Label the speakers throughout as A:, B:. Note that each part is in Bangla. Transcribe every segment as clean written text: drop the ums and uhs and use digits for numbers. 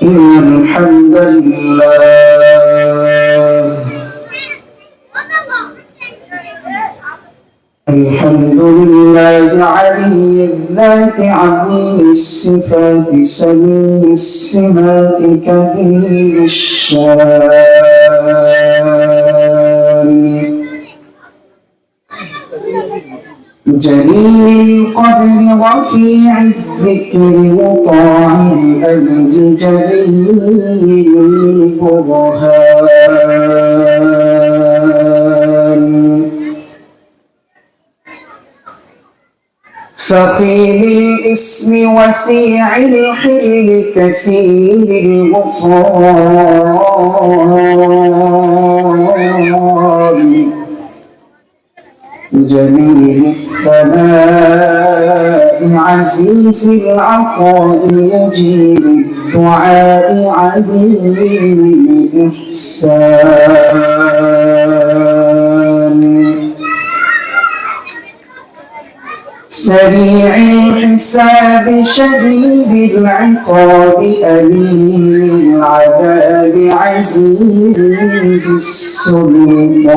A: إن الحمد لله علي الذات عظيم الصفات سميع السمات كبير الشان جليل القدر رفيع الذكر مطاع الأمر جليل البرهان فخيم الاسم وسيع الحلم كثير الغفران جميل الثناء عزيز العطاء مجيب الدعاء عليم الإحسان سريع الحساب شديد العقاب أليم العذاب عزيز السلطان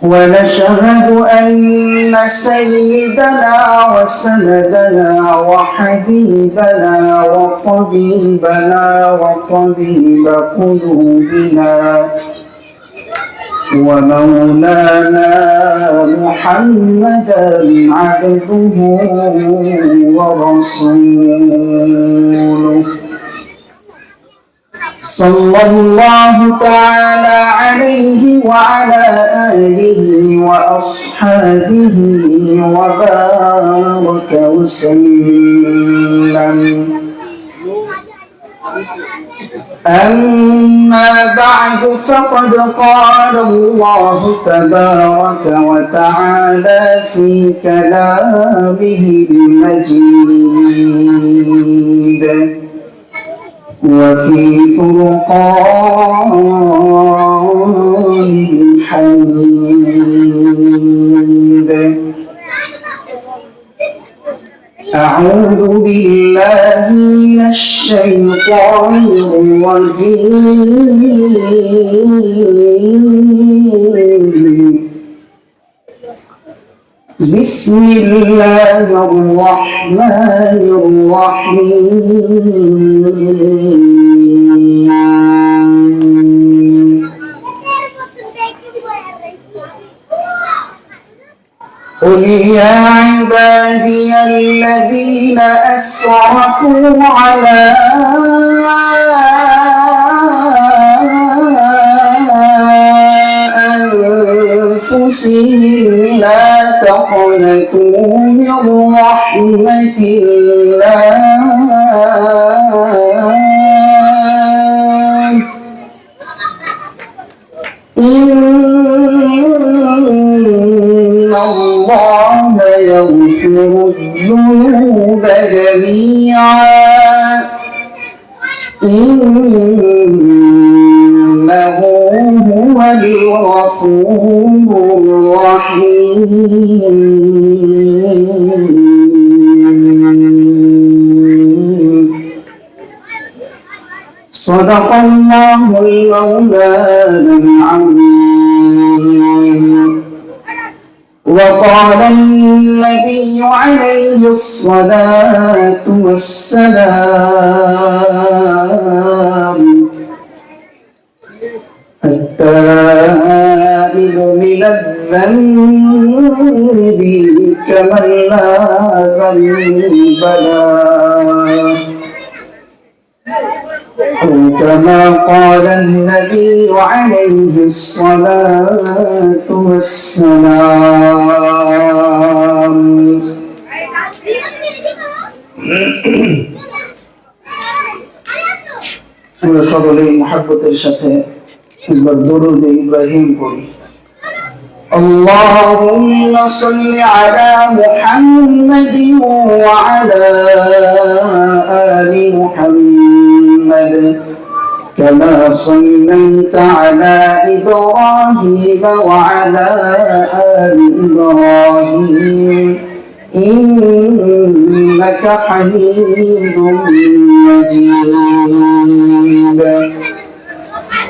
A: ونشهد أن سيدنا وسندنا وحبيبنا وطبيبنا وطبيب قلوبنا ومولانا محمدا عبده ورسوله صلى الله تعالى عليه وعلى آله وأصحابه وبارك وسلم أما بعد فقد قال الله تبارك وتعالى في كلامه المجيد وفي فرقان الحميد أعوذ بالله من الشيطان الرجيم بسم الله الرحمن الرحيم قل يا عبادي الذين أسرفوا على أنفسهم لا تقنطوا من رحمة الله إن الله يغفر الذنوب جميعا إنه هو الغفور الرحيم صدق الله المولانا العظيم وقال النبي عليه الصلاة والسلام التائب من الذنب كمن لا ذنب له أو كما قال النبي عليه الصلاة والسلام আমরা সকলেই মুহাব্বতের সাথে একবার দরুদ ইব্রাহিম পড়ি اللهم صل على محمد وعلى آل محمد كما صليت على إبراهيم وعلى آل إبراهيم إنك حميد مجيد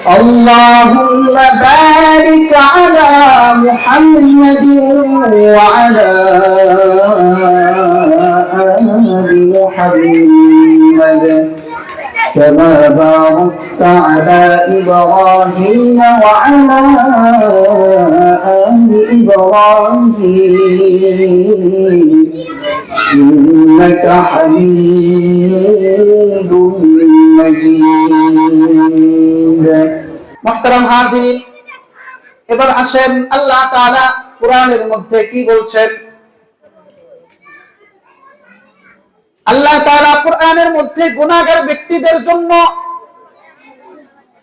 A: اللهم بارك على محمد وعلى آل محمد كما باركت على إبراهيم وعلى آل إبراهيم إنك حميد مجيد محترم হাজিরিন এবার আসেন আল্লাহ তাআলা কোরআনের মধ্যে কি বলছেন আল্লাহ তাআলা কোরআনের মধ্যে গুনাহগার ব্যক্তিদের জন্য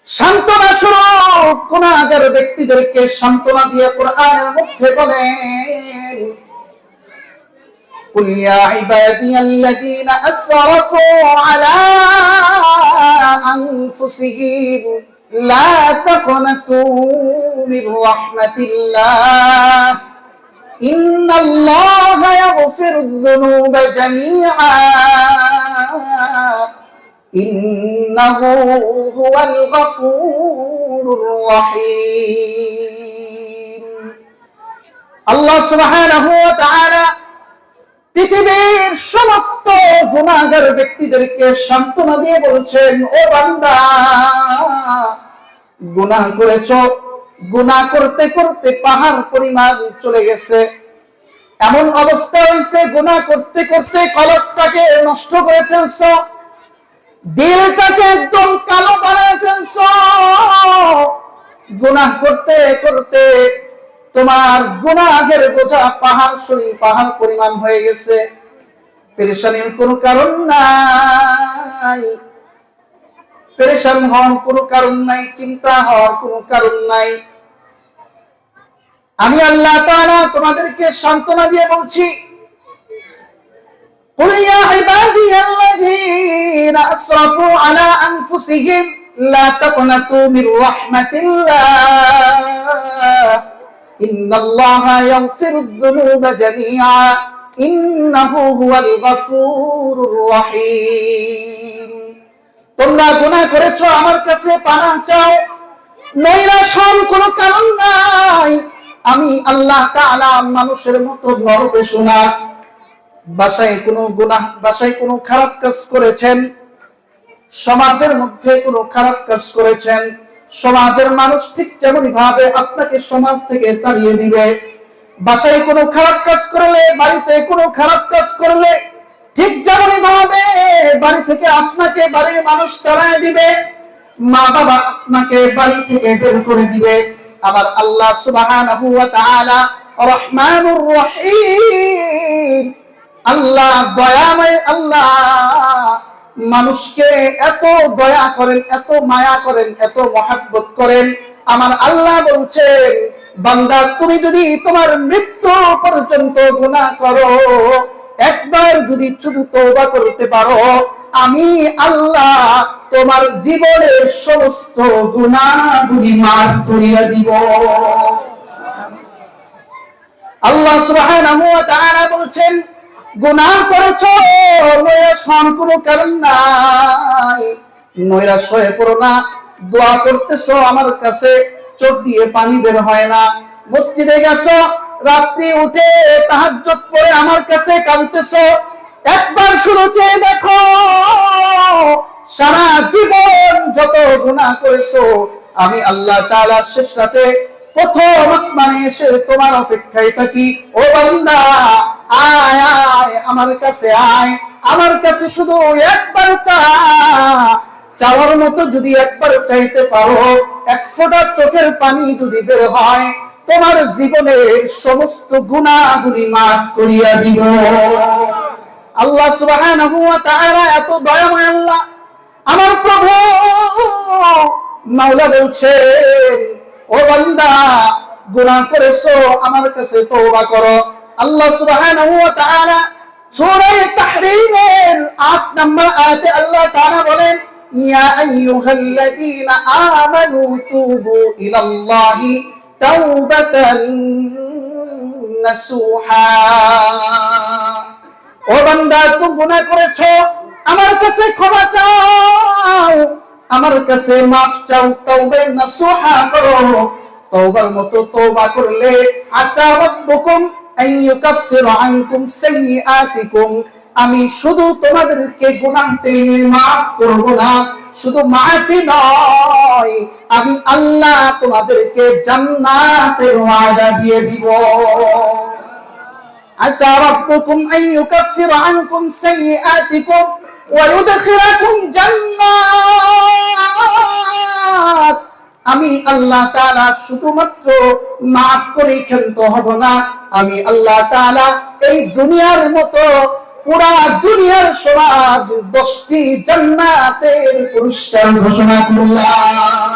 A: সান্ত্বনা স্বরূপ গুনাহগার ব্যক্তিদেরকে সান্ত্বনা দিয়ে কোরআনের মধ্যে বলেন قل يا عبادي الذين أسرفوا على أنفسهم لا تقنطوا من رحمة الله إن الله يغفر الذنوب جميعا إنه هو الغفور الرحيم الله سبحانه وتعالى পৃথিবীর সমস্ত গুনাহগার ব্যক্তিদেরকে সান্ত্বনা দিয়ে বলছেন ও বান্দা গুনাহ করেছো গুনাহ করতে করতে পাহাড় পরিমাণ চলে গেছে এমন অবস্থা হইছে গুনাহ করতে করতে কলবটাকে নষ্ট করে ফেলছো দিলটাকে একদম কালো বানায় ফেলছো গুনাহ করতে করতে তোমার গুনাহের বোঝা পাহাড় পরিমাণ হয়ে গেছে পেরেশানির কোনো কারণ নাই পেরেশান হওয়ার কোনো কারণ নাই চিন্তা হওয়ার কোনো কারণ নাই আমি আল্লাহ তাআলা তোমাদেরকে সান্ত্বনা দিয়ে বলছি قل يا عبادي الذين أسرفوا على أنفسهم لا تقنطوا من رحمة الله إن الله يغفر الذنوب جميعا إنه هو الغفور الرحيم তোমরা গুনাহ করেছো আমার কাছে পানাহ চাও নৈরাশ হওয়ার কোনো কারণ নাই আমি আল্লাহ তাআলা মানুষের মতো নরপেশু না বাসায় কোনো গুনাহ বাসায় কোনো খারাপ কাজ করেছেন সমাজের মধ্যে কোনো খারাপ কাজ করেছেন সমাজের মানুষ ঠিক যেমনই ভাবে আপনাকে সমাজ থেকে তাড়িয়ে দিবে বাসায় কোনো খারাপ কাজ করলে বাড়িতে কোনো খারাপ কাজ করলে ঠিক যেমনই ভাবে বাড়ি থেকে আপনাকে বাড়ির মানুষ তাড়িয়ে দিবে মা বাবা আপনাকে বাড়ি থেকে বের করে দিবে আবার আল্লাহ সুবহানাহু ওয়া তাআলা রহমানুর রহিম আল্লাহ দয়াময় আল্লাহ মানুষকে এত দয়া করেন এত মায়া করেন এত মহব্বত করেন আমার আল্লাহ বলছেন বান্দা তুমি যদি তোমার মৃত্যু পর্যন্ত গুনাহ করো একবার যদি শুধু তওবা করতে পারো আমি আল্লাহ তোমার জীবনের সমস্ত গুনাহগুলি maaf করিয়া দিব আল্লাহ সুবহানাহু ওয়া তাআলা বলছেন গুনাহ করেছো নৈরাশ হওয়ার কোনো কারণ নাই নৈরাশ হয়ে পড়ো না দোয়া করতেছো আমার কাছে চোখ দিয়ে পানি বের হয় না মসজিদে গেছো রাত্রি উঠে তাহাজ্জুদ পড়ে আমার কাছে কাঁদতেছো একবার শুধু চেয়ে দেখো সারা জীবন যত গুনাহ করেছো আমি আল্লাহ তাআলা শেষ রাতে প্রথম আসমানে এসে তোমার অপেক্ষায় থাকি ও বান্দা আয় আয় আমার কাছে আয় আমার কাছে শুধু একবার চাওয়ার মতো যদি একবার চাইতে পারো এক ফোঁটা চোখের পানি যদি বের হয় তোমার জীবনের সমস্ত গুনাহগুলি maaf করিয়া দিব আল্লাহ সুবহানাহু ওয়া তাআলা এত দয়াময় আল্লাহ আমার প্রভু মাওলা বলছেন ও বান্দা গুনাহ করেছো আমার কাছে তওবা করো আল্লাহ সুবহানাহু ওয়া তাআলা সূরা তাহরীমের 8 নম্বর আয়াতে আল্লাহ তাআলা বলেন ইয়া আইয়ুহাল্লাযীনা আমানু তুবু ইলাল্লাহি তাওবাতান নাসুহা গুনাহ করেছো, আমার কাছে ক্ষমা চাও, আমার কাছে মাফ চাও, তাওবা নাসুহা করো। তওবার মতো তওবা করলে আসা রাব্বুকুম আইয়ুকাফিরা আনকুম সাইয়্যাতিকুম, আমি শুধু তোমাদেরকে গুনাহতে মাফ করব না, শুধু মাফি নয়, আমি আল্লাহ তোমাদেরকে জান্নাতের ওয়াদা দিয়ে দিব। আসা রাব্বুকুম আইয়ুকাফিরা আনকুম সাইয়্যাতিকুম ওয়া ইউদখিলাকুম জান্নাত, আমি আল্লাহ তাআলা শুধুমাত্র মাফ করে ক্ষান্ত হব না, আমি আল্লাহ তাআলা এই দুনিয়ার মতো পুরা দুনিয়ার সমান 10টি জান্নাতের পুরস্কার ঘোষণা করলাম।